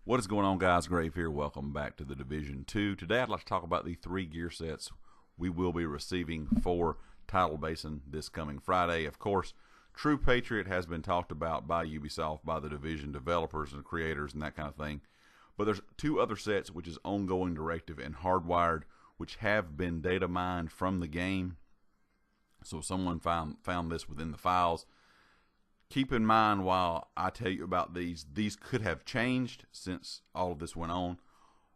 What is going on, guys? Grave here. Welcome back to the Division 2. Today I'd like to talk about the 3 gear sets we will be receiving for Tidal Basin this coming Friday. Of course, True Patriot has been talked about by Ubisoft, by the Division developers and creators and that kind of thing. But there's 2 other sets, which is Ongoing Directive and Hardwired, which have been data mined from the game. So someone found this within the files. Keep in mind while I tell you about these could have changed since all of this went on,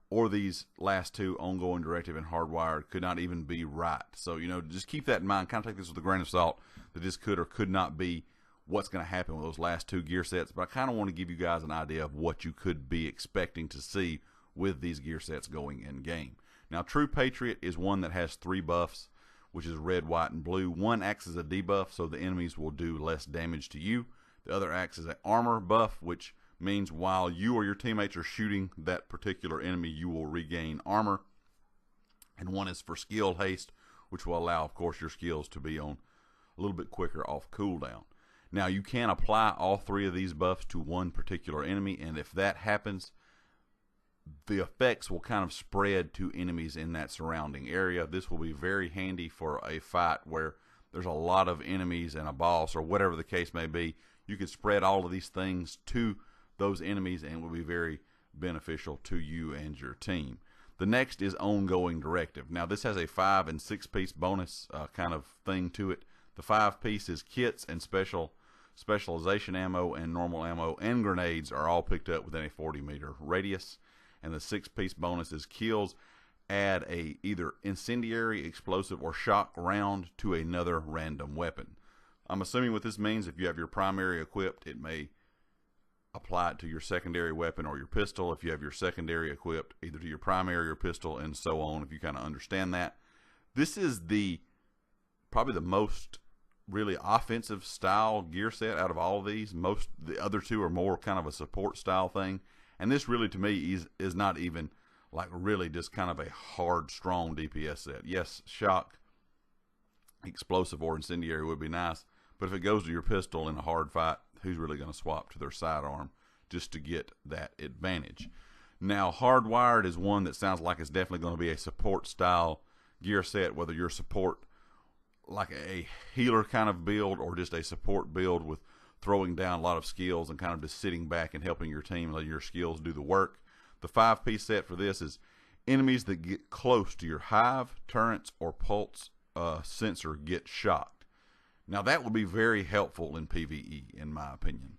or these last 2, Ongoing Directive and Hardwired, could not even be right. So, just keep that in mind. Kind of take this with a grain of salt that this could or could not be what's going to happen with those last 2 gear sets. But I kind of want to give you guys an idea of what you could be expecting to see with these gear sets going in game. Now, True Patriot is one that has 3 buffs, which is red, white, and blue. One acts as a debuff, so the enemies will do less damage to you. The other acts as an armor buff, which means while you or your teammates are shooting that particular enemy, you will regain armor. And one is for skill haste, which will allow, of course, your skills to be on a little bit quicker off cooldown. Now, you can apply all 3 of these buffs to one particular enemy, and if that happens, the effects will kind of spread to enemies in that surrounding area. This will be very handy for a fight where there's a lot of enemies and a boss or whatever the case may be. You can spread all of these things to those enemies and it will be very beneficial to you and your team. The next is Ongoing Directive. Now this has a 5 and 6 piece bonus kind of thing to it. The 5 piece is kits and specialization ammo and normal ammo and grenades are all picked up within a 40-meter radius. And the 6 piece bonus is kills. Add a either incendiary, explosive, or shock round to another random weapon. I'm assuming what this means, if you have your primary equipped, it may apply it to your secondary weapon or your pistol. If you have your secondary equipped, either to your primary or pistol, and so on, if you kind of understand that. This is probably the most really offensive style gear set out of all of these. The other 2 are more kind of a support style thing. And this really, to me, is not even like really just kind of a hard, strong DPS set. Yes, shock, explosive, or incendiary would be nice. But if it goes to your pistol in a hard fight, who's really going to swap to their sidearm just to get that advantage? Now, Hardwired is one that sounds like it's definitely going to be a support style gear set, whether you're support like a healer kind of build or just a support build with throwing down a lot of skills and kind of just sitting back and helping your team, let your skills do the work. The 5 piece set for this is enemies that get close to your hive, turrets, or pulse sensor get shocked. Now that would be very helpful in PvE, in my opinion.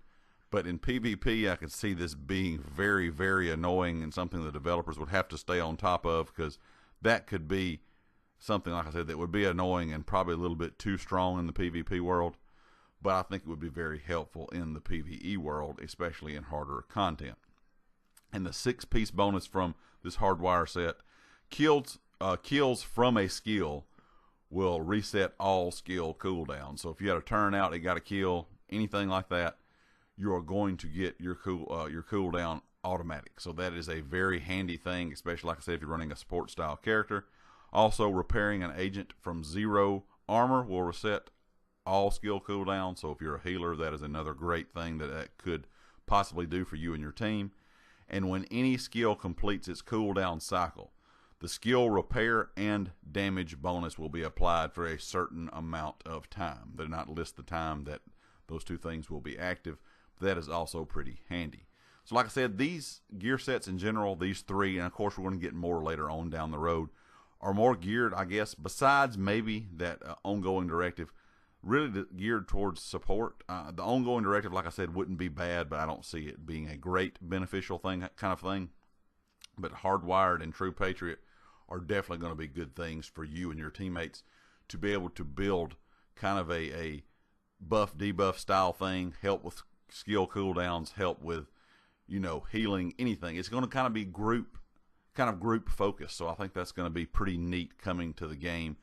But in PvP, I could see this being very, very annoying and something the developers would have to stay on top of, because that could be something, like I said, that would be annoying and probably a little bit too strong in the PvP world. But I think it would be very helpful in the PvE world, especially in harder content. And the 6 piece bonus from this Hardwire set, kills from a skill will reset all skill cooldown. So if you had a turn out, it got a kill, anything like that, you are going to get your cooldown automatic. So that is a very handy thing, especially, like I said, if you're running a support style character. Also, repairing an agent from 0 armor will reset all skill cooldown. So if you're a healer, that is another great thing that could possibly do for you and your team. And when any skill completes its cooldown cycle, the skill repair and damage bonus will be applied for a certain amount of time. They do not list the time that those 2 things will be active. That is also pretty handy. So like I said, these gear sets in general, these 3, and of course we're going to get more later on down the road, are more geared, I guess, besides maybe that Ongoing Directive, really geared towards support. The Ongoing Directive, like I said, wouldn't be bad, but I don't see it being a great beneficial thing, kind of thing. But Hardwired and True Patriot are definitely going to be good things for you and your teammates to be able to build kind of a buff debuff style thing, help with skill cooldowns, help with healing, anything. It's going to kind of be group focused. So I think that's going to be pretty neat coming to the game,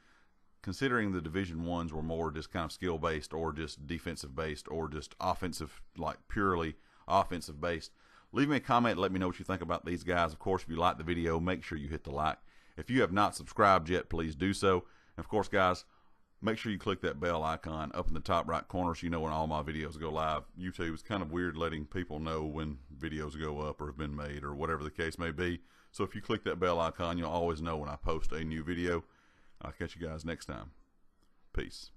considering the Division 1s were more just kind of skill based or just defensive based or just offensive, like purely offensive based. Leave me a comment and let me know what you think about these guys. Of course, if you like the video, make sure you hit the like. If you have not subscribed yet, please do so. And of course, guys, Make sure you click that bell icon up in the top right corner so you know when all my videos go live. YouTube is kind of weird letting people know when videos go up or have been made or whatever the case may be. So if you click that bell icon, you'll always know when I post a new video. I'll catch you guys next time. Peace.